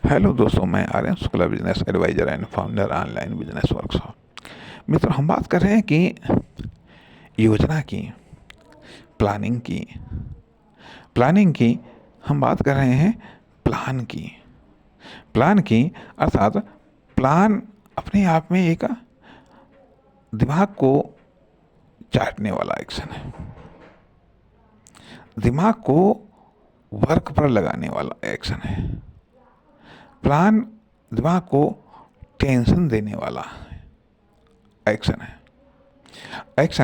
Hello दोस्तों, मैं Aryan Shukla, business advisor and founder online business workshop. मित्र, हम बात कर रहे हैं कि योजना की, प्लानिंग की प्लानिंग की हम बात कर रहे हैं प्लान की अर्थात प्लान अपने आप में एक दिमाग को चाटने वाला एक्शन है, दिमाग को वर्क पर लगाने वाला एक्शन है। प्लान दिमाग को टेंशन देने वाला एक्शन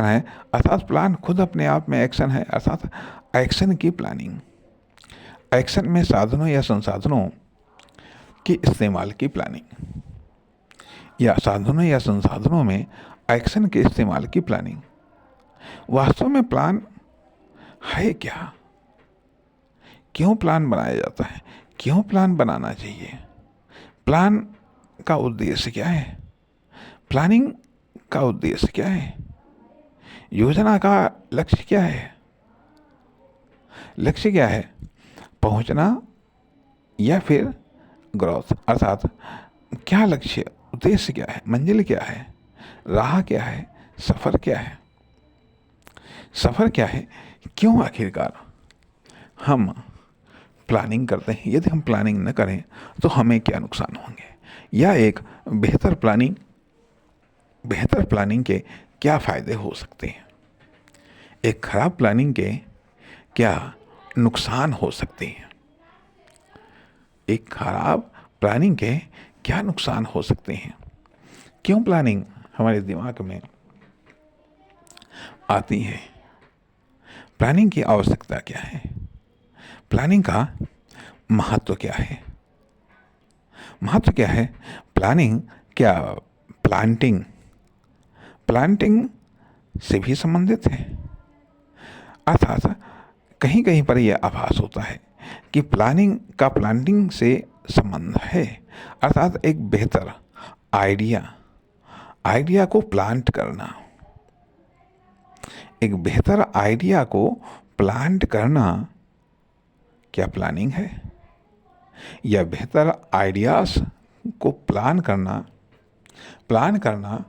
है अर्थात प्लान खुद अपने आप में एक्शन है, अर्थात एक्शन की प्लानिंग। एक्शन में साधनों या संसाधनों के इस्तेमाल की प्लानिंग, या साधनों या संसाधनों में एक्शन के इस्तेमाल की प्लानिंग। वास्तव में प्लान है क्या? क्यों प्लान बनाया जाता है? क्यों प्लान बनाना चाहिए? प्लान का उद्देश्य क्या है? प्लानिंग का उद्देश्य क्या है? योजना का लक्ष्य क्या है? लक्ष्य क्या है? पहुंचना या फिर ग्रोथ, अर्थात क्या लक्ष्य, उद्देश्य क्या है, मंजिल क्या है, राह क्या है, सफ़र क्या है? सफ़र क्या है? क्यों आखिरकार हम प्लानिंग करते हैं? यदि हम प्लानिंग न करें तो हमें क्या नुकसान होंगे, या एक बेहतर प्लानिंग के क्या फ़ायदे हो सकते हैं? एक खराब प्लानिंग के क्या नुकसान हो सकते हैं? एक खराब प्लानिंग के क्या नुकसान हो सकते हैं? क्यों प्लानिंग हमारे दिमाग में आती है? प्लानिंग की आवश्यकता क्या है? प्लानिंग का महत्व क्या है? प्लानिंग क्या प्लांटिंग से भी संबंधित है? अर्थात कहीं कहीं पर यह आभास होता है कि प्लानिंग का प्लांटिंग से संबंध है, अर्थात एक बेहतर आइडिया को प्लांट करना। एक बेहतर आइडिया को प्लांट करना क्या प्लानिंग है? या बेहतर आइडियाज को प्लान करना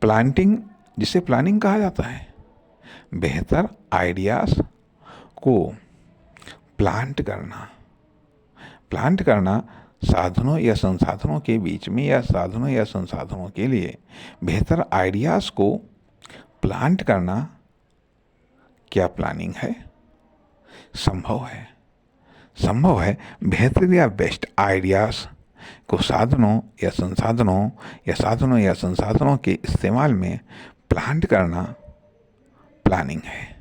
प्लांटिंग, जिसे प्लानिंग कहा जाता है। बेहतर आइडियाज को प्लांट करना साधनों या संसाधनों के बीच में, या साधनों या संसाधनों के लिए बेहतर आइडियाज को प्लांट करना क्या प्लानिंग है? संभव है बेहतर या बेस्ट आइडियाज को साधनों या संसाधनों के इस्तेमाल में प्लांट करना प्लानिंग है,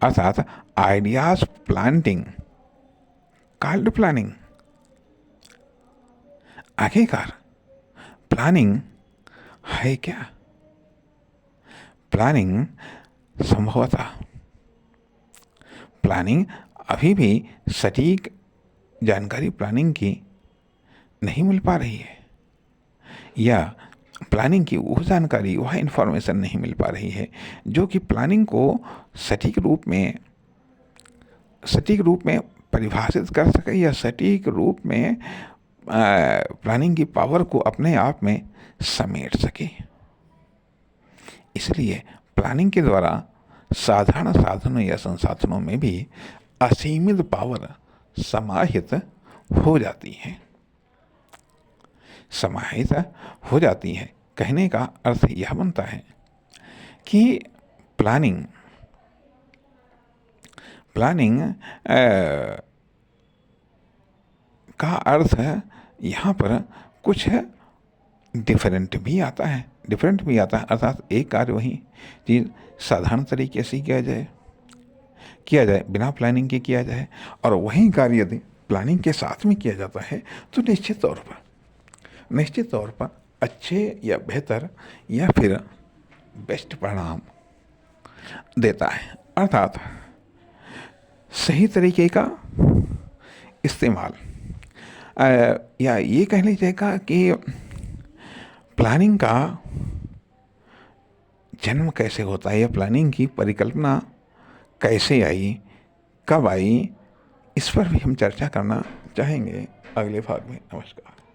अर्थात आइडियाज प्लांटिंग कॉल्ड प्लानिंग। आखिरकार प्लानिंग है क्या? प्लानिंग संभवतः प्लानिंग अभी भी सटीक जानकारी प्लानिंग की नहीं मिल पा रही है, या प्लानिंग की वह जानकारी, वह इन्फॉर्मेशन नहीं मिल पा रही है जो कि प्लानिंग को सटीक रूप में परिभाषित कर सके, या सटीक रूप में प्लानिंग की पावर को अपने आप में समेट सके। इसलिए प्लानिंग के द्वारा साधारण साधनों या संसाधनों में भी असीमित पावर समाहित हो जाती है। कहने का अर्थ यह बनता है कि प्लानिंग का अर्थ यहाँ पर कुछ डिफरेंट भी आता है, अर्थात एक कार्य वही चीज़ साधारण तरीके से किया जाए, बिना प्लानिंग के किया जाए, और वही कार्य यदि प्लानिंग के साथ में किया जाता है तो निश्चित तौर पर अच्छे या बेहतर या फिर बेस्ट परिणाम देता है। अर्थात सही तरीके का इस्तेमाल, या ये कह लीजिएगा कि प्लानिंग का जन्म कैसे होता है, या प्लानिंग की परिकल्पना कैसे आई, कब आई, इस पर भी हम चर्चा करना चाहेंगे अगले भाग में। नमस्कार।